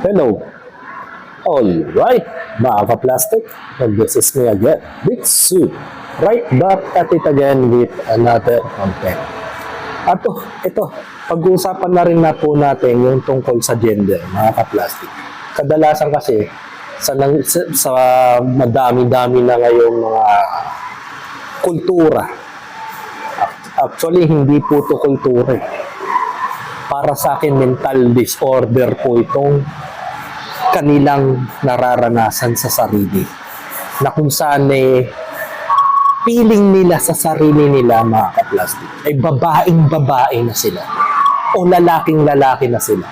Hello. Alright, mga ka-plastic, and this is me again, Big Sue. Right back at it again with another content. At ito, pag-uusapan na rin na po natin yung tungkol sa gender, mga ka-plastic. Kadalasan kasi, sa madami-dami na ngayong mga kultura. Actually, hindi po ito kultura. Para sa akin, mental disorder po itong kanilang nararanasan sa sarili. Na kung saan feeling nila sa sarili nila, mga ka-plastic, ay babaeng-babae na sila. O lalaking-lalaki na sila.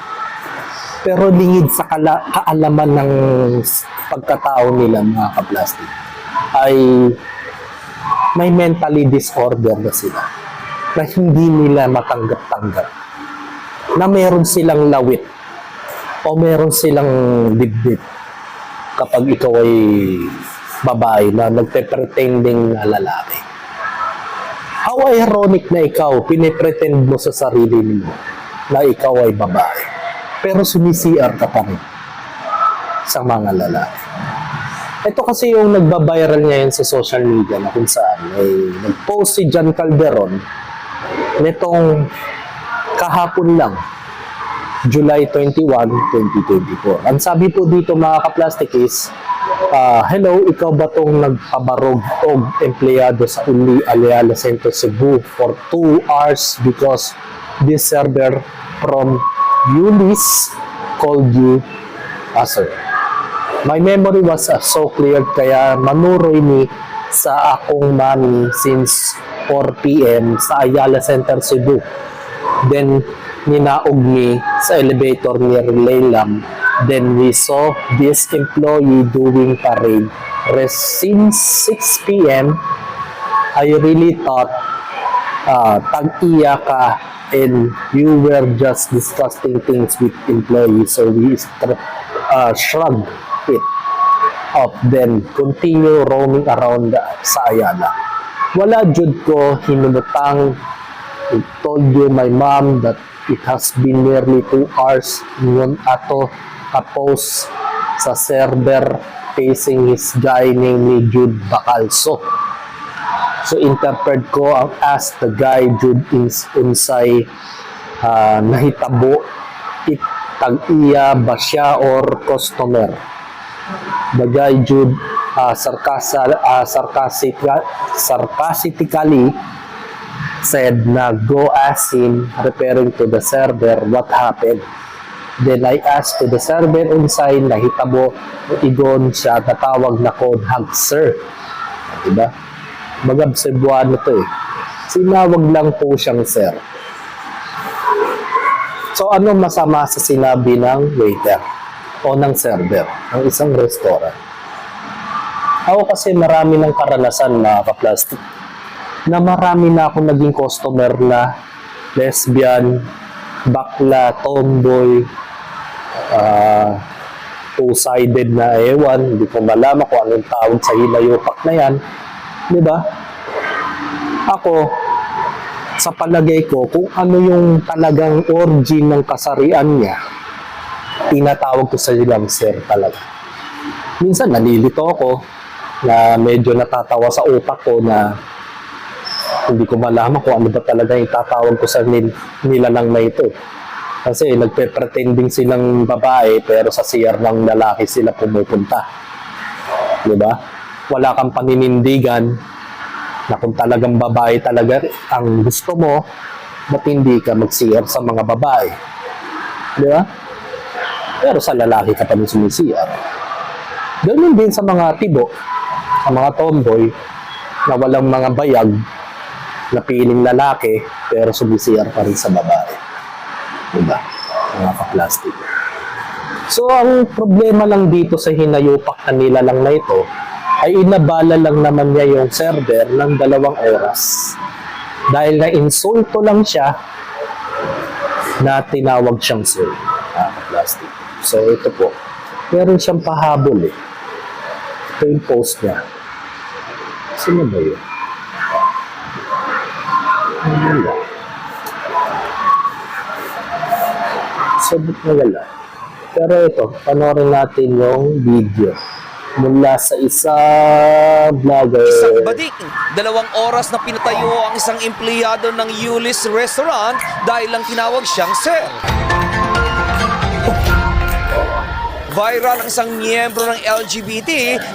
Pero lingid sa kaalaman ng pagkatao nila, mga ka-plastic, ay may mentally disorder na sila. Na hindi nila matanggap-tanggap. Na meron silang lawit o meron silang dibdib kapag ikaw ay babae na nagpe-pretending na lalaki. How ironic na ikaw, pinipretend mo sa sarili mo na ikaw ay babae. Pero sumisiar ka pa rin sa mga lalaki. Ito kasi yung nagbabiral ngayon sa social media na kung saan ay nag-post si John Calderon nitong kahapon lang, July 21, 2024. Ang sabi po dito, mga ka-plastic, is, hello, ikaw ba itong nagpabarog o empleyado sa Uli Aliala Center Cebu for 2 hours because this server from Ulis called you, sir? My memory was so clear, kaya manuroy ni sa akong mami since 4 p.m. sa Ayala Center Cebu. Then, ninaog me sa elevator near Laylam. Then, we saw this employee doing parade. Since 6 p.m., I really thought, tag-iya ka and you were just discussing things with employees. So, we shrugged it up. Then, continue roaming around sa Ayala. Wala jud ko hinulutang. I told you my mom that it has been nearly 2 hours ngun ato kapos sa server facing his guy named Jude Bacalso. So interpret ko ang ask the guy Jude unsay nahitabo it tag-iya ba siya or customer. The guy Jude sarcastically said na go ask him, referring to the server, what happened. Then I asked to the server inside, nahitabo igon siya, tatawag na code hug, sir. Diba? Magab Cebuano to eh. Sinawag lang po siyang sir. So ano masama sa sinabi ng waiter o ng server ng isang restaurant? Ako kasi marami ng karanasan na ka-plastic na marami na akong naging customer na lesbian, bakla, tomboy, two-sided na ewan, hindi ko malaman kung anong tawag sa hilayupak na yan. Diba? Ako, sa palagay ko, kung ano yung talagang origin ng kasarian niya, tinatawag ko sa ilang sir talaga. Minsan, nalilito ako na medyo natatawa sa utak ko na hindi ko malaman kung ano ba talaga yung tatawag ko sa nilalang na ito. Kasi nagpe-pretending silang babae pero sa CR ng lalaki sila pumupunta. Diba? Wala kang paninindigan na kung talagang babae talaga ang gusto mo, ba't hindi ka mag-CR sa mga babae? Diba? Pero sa lalaki ka pa rin sumi-CR. Ganun din sa mga tibo, sa mga tomboy, na walang mga bayag, na piling lalaki, pero sumisiyar pa rin sa babae. Diba? Mga ka-plastic. So, ang problema lang dito sa hinayupak na nilalang na ito, ay inabala lang naman niya yung server ng 2 oras. Dahil na-insulto lang siya, na tinawag siyang sir. Mga ka-plastic. So, ito po. Meron siyang pahabol eh. Ito yung post niya. Sino ba yun? Sabot na wala. Pero ito, panoorin natin yung video mula sa isa vlogger. Isang bading, 2 oras na pinatayo ang isang empleyado ng Yulis Restaurant dahil lang tinawag siyang sir. Viral ang isang miyembro ng LGBT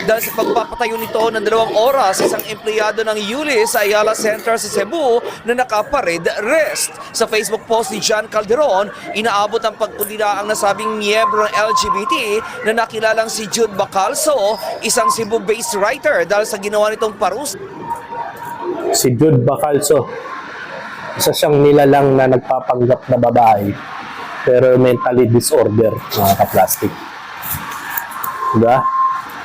dahil sa pagpapatayo nito ng 2 oras sa isang empleyado ng Yulis sa Ayala Center sa Cebu na nakapared rest. Sa Facebook post ni John Calderon, inaabot ang pagkundina ang nasabing miyembro ng LGBT na nakilalang si Jude Bacalso, isang Cebu-based writer dahil sa ginawa nitong parus. Si Jude Bacalso, isa siyang nilalang na nagpapanggap na babae pero mentally disorder, mga ka-plastic. Diba?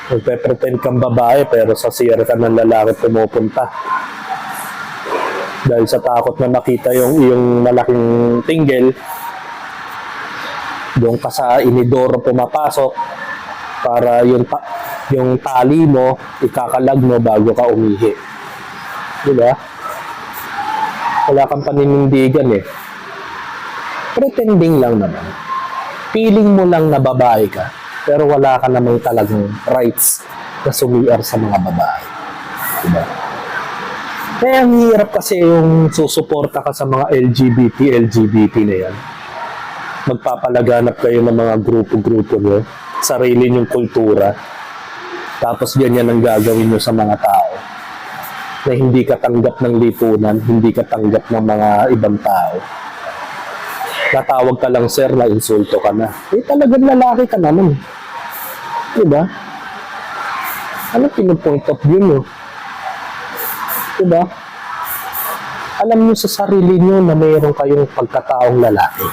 Magpe-pretend kang babae pero sa CR ka ng lalaki pumupunta. Dahil sa takot na makita yung malaking tinggel, doon ka sa inidoro pumapasok para yung tali mo, ikakalag mo bago ka umihi. Diba? Wala kang paninindigan eh. Pretending lang naman. Feeling mo lang na babae ka. Pero wala ka namang talagang rights na sumiar sa mga babae. Diba? Kaya ang hirap kasi yung susuporta ka sa mga LGBT na yan. Magpapalaganap kayo ng mga grupo-grupo nyo, sarili nyong kultura, tapos ganyan ang gagawin nyo sa mga tao na hindi ka tanggap ng lipunan, hindi ka tanggap ng mga ibang tao. Natawag ka lang sir, na insulto ka na. Eh talagang lalaki ka naman. Diba? Ano pinupoint of view nyo? Diba? Alam nyo sa sarili nyo na mayroon kayong pagkataong lalaki.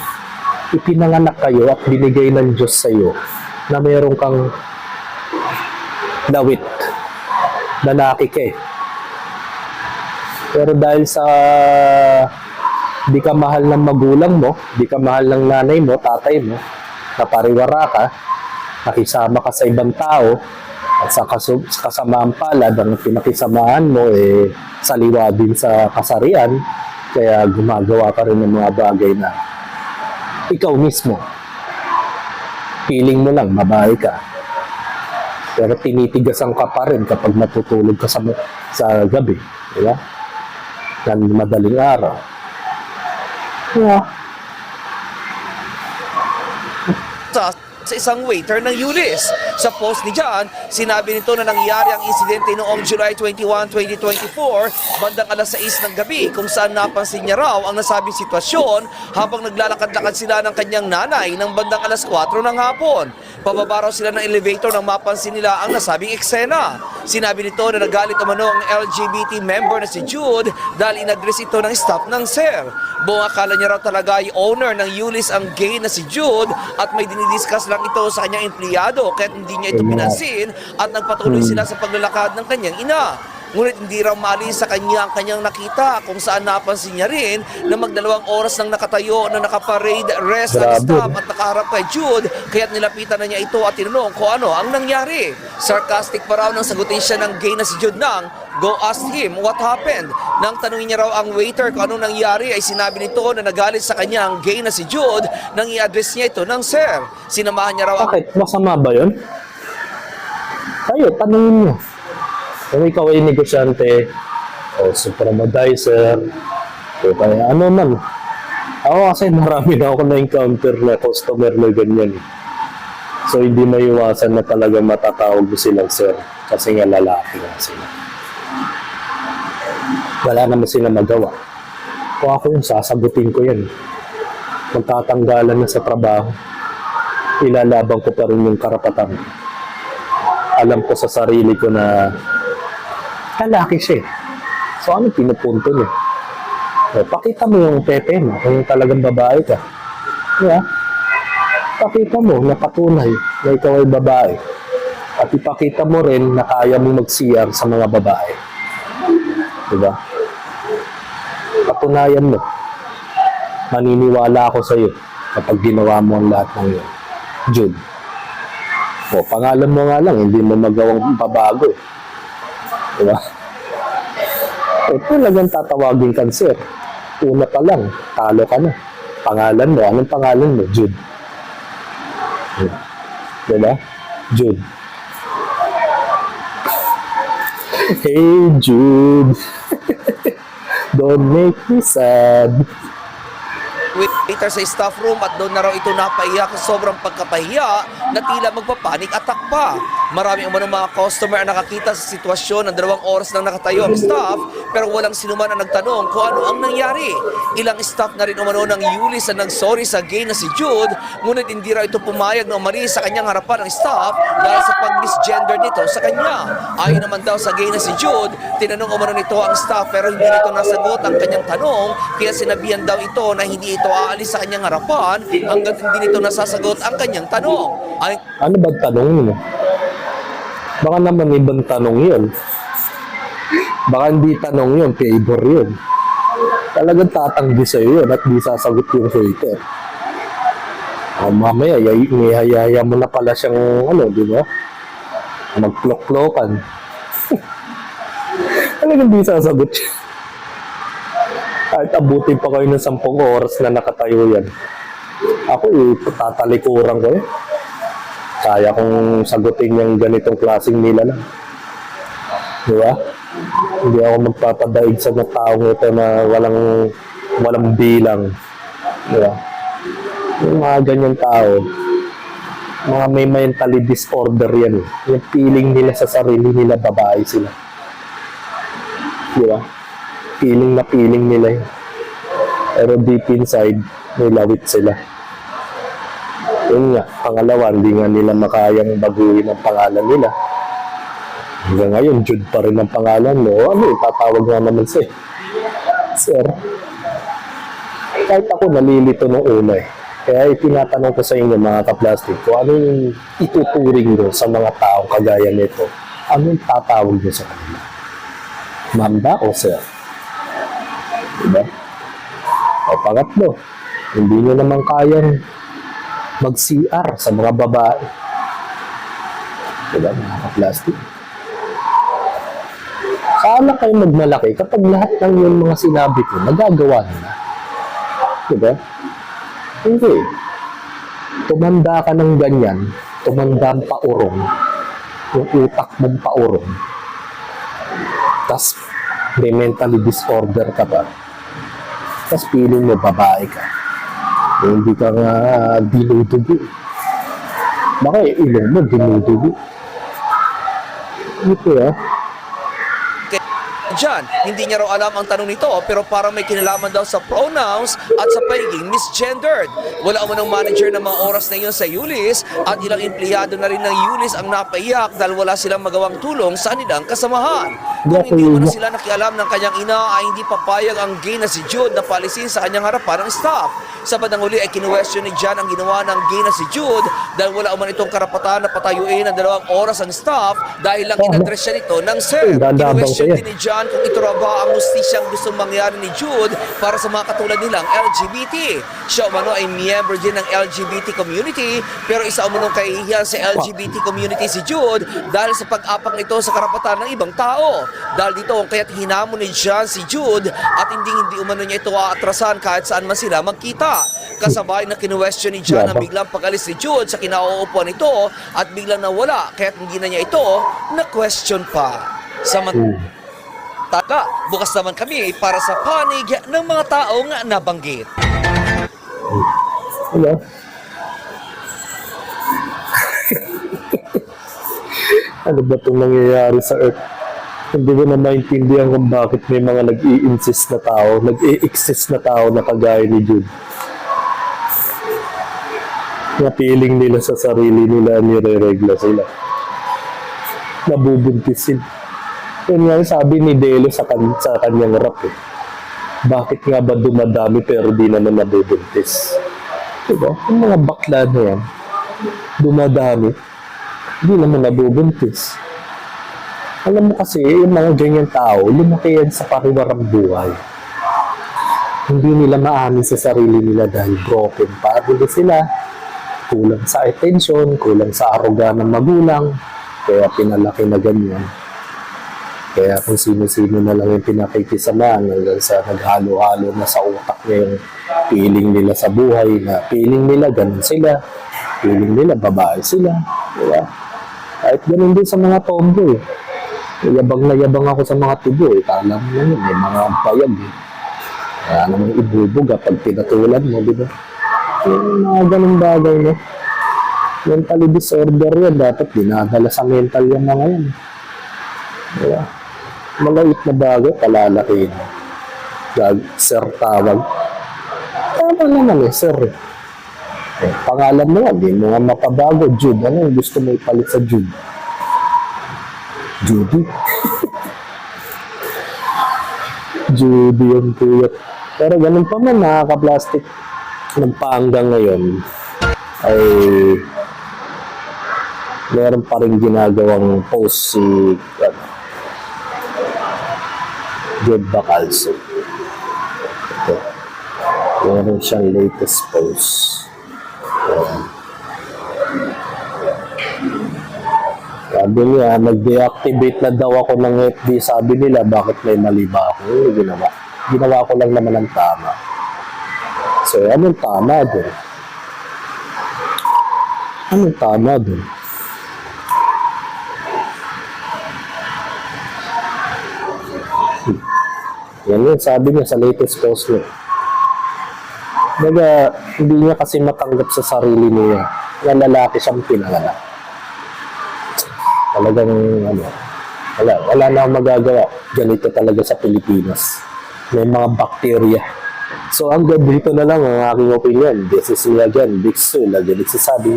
Ipinanganak kayo at binigay ng Diyos sa iyo na mayroon kang dawit. Lalaki ka eh. Pero dahil sa di ka mahal ng magulang mo, di ka mahal ng nanay mo, tatay mo, napariwara ka, nakisama ka sa ibang tao, at sa kasamaan palad, ang pinakisamahan mo, eh, saliwa din sa kasarian, kaya gumagawa ka rin ng mga bagay na ikaw mismo, feeling mo lang, babae ka. Pero tinitigasan ka pa rin kapag matutulog ka sa gabi, di ba? Ng madaling araw. Yeah. Sa isang waiter ng Yulis. Sa post ni John, sinabi nito na nangyari ang insidente noong July 21, 2024, bandang alas 6 ng gabi, kung saan napansin niya raw ang nasabing sitwasyon habang naglalakad-lakad sila ng kanyang nanay ng bandang alas 4 ng hapon. Pababa raw sila ng elevator nang mapansin nila ang nasabing eksena. Sinabi nito na nagalit umano ang LGBT member na si Jude dahil in-address ito ng staff ng SER. Buong akala niya raw talaga ay owner ng Yulis ang gay na si Jude at may dinidiscuss lang ito sa kanyang empleyado kahit hindi niya ito pinansin at nagpatuloy sila sa paglalakad ng kanyang ina. Ngunit hindi raw maalis sa kanya ang kanyang nakita kung saan napansin niya rin na mag2 oras nang nakatayo na nakaparade rest ang staff at nakaharap kay Jude kaya't nilapitan na niya ito at tinanong kung ano ang nangyari. Sarcastic pa raw nang sagutin siya ng gay na si Jude nang go ask him what happened. Nang tanungin niya raw ang waiter kung anong nangyari ay sinabi nito na nagalit sa kanya ang gay na si Jude nang i-address niya ito ng sir. Sinamahan niya raw ang... Bakit? Masama ba yun? Kayo, tanungin mo. Kung ikaw ay negosyante, o supermodizer, o kaya ano man. Ako kasi marami na ako na-encounter na customer na ganyan. So hindi maiwasan na talaga matatawag mo silang sir kasi nga lalaki na sila. Wala naman sila magawa. Kung ako yung sasagutin ko yan, magtatanggalan na sa trabaho, ilalaban ko pa rin yung karapatan. Alam ko sa sarili ko na lalaki siya. So, ano pinupunto niya? So, pakita mo yung pepe mo kung talagang babae ka. Yeah. Pakita mo na patunay na ikaw ay babae. At ipakita mo rin na kaya mong magsiyar sa mga babae. Diba? Patunayan mo. Maniniwala ako sa iyo kapag ginawa mo ang lahat ng yun. Jude. O, pangalan mo nga lang, hindi mo magawang babago. Diba? Eh, talagang tatawagin ka, sir. Una pa lang, talo ka na. Pangalan mo, anong pangalan mo? Jude. Diba? Jude. Hey, Jude. Don't make me sad. Waiter sa staff room at doon na raw ito napaiyak sa sobrang pagkapahiya na tila magpapanik attack pa. Marami umanong mga customer ang nakakita sa sitwasyon ng 2 oras nang nakatayo ang staff pero walang sinuman ang nagtanong kung ano ang nangyari. Ilang staff na rin umano ng Yulis na nagsorry sa gay na si Jude ngunit hindi raw ito pumayag na umalis sa kanyang harapan ng staff dahil sa pag-misgender nito sa kanya. Ayon naman daw sa gay na si Jude, tinanong umano nito ang staff pero hindi nito nasagot ang kanyang tanong kaya sinabihan daw ito na hindi ito aalis sa kanyang harapan hanggang hindi nito nasasagot ang kanyang tanong. Ano ba tanong mo? Baka naman ibang tanong yun. Baka hindi tanong yun, favor yun. Talagang tatanggi sa'yo yun at di sasagot yung waiter. Mamaya, ihayaya mo na pala siyang, di ba? Magplok-plokan. Talagang di sasagot siya. Kahit abutin pa kayo ng 10 oras na nakatayo yan. Ako, tatalikuran ko eh. Kaya kong sagutin yung ganitong klaseng nila lang. Di ba? Hindi ako magpapadaig sa mga taong ito na walang bilang. Di ba? Yung mga ganyang tao, mga may mentally disorder yan. Yung feeling nila sa sarili nila, babae sila. Di ba? Feeling na feeling nila yun. Pero deep inside, may lawit sila. Yun nga, pangalawa, hindi nga nila makayang baguhin ang pangalan nila. Hanggang ngayon, Jude pa rin ang pangalan mo. Itatawag nga naman sa'yo. Sir, kahit ako nalilito nung una eh. Kaya tinatanong ko sa inyo mga kaplastic, kung ano yung ituturing nyo sa mga taong kagaya nito, anong tatawag nyo sa kanila? Ma'am ba o sir? Diba? O pangatlo, hindi nyo naman kayang mag-CR sa mga babae. Diba, mga kaplastic? Sana kayo magmalaki kapag lahat ng yung mga sinabi ko, nagagawa nila. Diba? Hindi. Tumanda ka ng ganyan, tumanda ang paurong, yung utak mong paurong, tas may mentally disorder ka ba, tas feeling mo babae ka. Hindi ka nga dinudugo. Baka ilong mo dinudugo. Ito Diyan, hindi niya raw alam ang tanong nito pero parang may kinalaman daw sa pronouns at sa pagiging misgendered. Wala umanong manager ng mga oras na iyon sa Yulis at ilang empleyado na rin ng Yulis ang napaiyak dahil wala silang magawang tulong sa kanilang kasamahan. Kung hindi mo sila nakialam ng kanyang ina ay hindi papayag ang gay na si Jude na palisin sa kanyang harapan ng staff. Sa bandang huli ay kinuwestiyon ni John ang ginawa ng gay na si Jude dahil wala uman itong karapatan na patayuin ng 2 oras ang staff dahil lang inaddress siya nito ng sir. Kinuwestiyon din ni John kung ito raw ba ang hustisyang gustong mangyari ni Jude para sa mga katulad nilang LGBT. Siya umano ay miyembro din ng LGBT community pero isa umanong kahihiyan sa LGBT community si Jude dahil sa pag-apak nito sa karapatan ng ibang tao. Dahil dito kaya't hinamon ni John si Jude at hindi umano niya ito aatrasan kahit saan man sila magkita. Kasabay na kinuwestiyon ni John ang biglang pag-alis ni Jude sa kinauupuan nito at biglang nawala kaya't hindi na niya ito na-question pa. Samantala, bukas naman kami para sa panig ng mga taong nabanggit. Hello? Ano ba itong nangyayari sa Earth? Hindi ko na maintindihan kung bakit may mga nag-i-insist na tao, nag-i-exist na tao na kagaya ni Jude. Na feeling nila sa sarili nila, nire-regla sila. Nabubuntisin. Yun nga sabi ni Delo sa kanyang rap eh. Bakit nga ba dumadami pero di naman nabubuntis? Diba? Yung mga bakla na yan, dumadami, di naman nabubuntis. Alam mo kasi, yung mga ganyan tao, lumaki yan sa pariwarang buhay. Hindi nila maamin sa sarili nila dahil broken family sila. Kulang sa attention, kulang sa aruga ng magulang, kaya pinalaki na ganyan. Kaya kung sino-sino na lang yung pinakikisamahan hanggang sa naghalo-halo na sa utak niya yung feeling nila sa buhay, na feeling nila ganun sila, Feeling nila, babae sila. Diba? Kahit ganun din sa mga tomboy. Yabang na yabang ako sa mga tubo. Kala mo naman, may mga payag. Kaya naman ibubog pag pinatulan mo, di ba? Yung mga ganun bagay, no? Mentally disorder yan. Dapat dinadala sa mental yung mga yan. Diba? Malait na bagay, palalakihin. Sir tawag. Tama naman sir. Pangalan mo nga, di mo nga mapabago. Jude, ano yung gusto mo ipalit sa Jude? Judy? Judy yung tuyot. Pero ganun pa man, nakaka-plastic. Nagpahanggang ngayon ay meron pa rin ginagawang post si Jude Bacalso. Ito. Meron siyang latest post. Sabi niya, nag-deactivate na daw ako ng FB. Sabi nila, bakit may mali ba ako? Hindi ginawa. Ginawa ko lang naman ang tama. So, anong tama dun? Anong tama dun? Yan yun, sabi niya sa latest post niya. Baga, hindi niya kasi matanggap sa sarili niya na lalaki siyang pinanganak. Talagang, wala na akong magagawa. Ganito talaga sa Pilipinas. May mga bakterya. So, hanggang dito na lang ang aking opinion. This is me again, Big Sul. Lagi nagsasabi,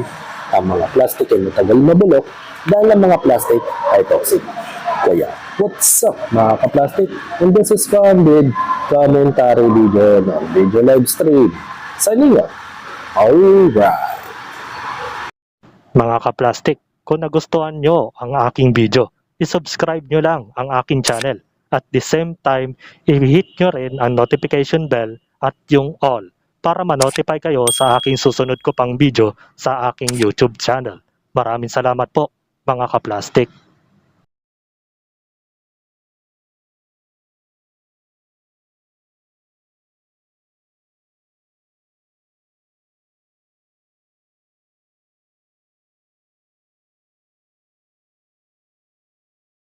ang mga plastic ay matagal mabulok dahil ang mga plastic ay toxic. Kaya, what's up mga ka-plastic? And this is Candid Commentary Video ng Video Live Stream. Signing out. Alright. Mga ka-plastic, kung nagustuhan nyo ang aking video, isubscribe nyo lang ang aking channel. At the same time, i-hit nyo rin ang notification bell at yung all para ma-notify kayo sa aking susunod ko pang video sa aking YouTube channel. Maraming salamat po mga ka-plastic.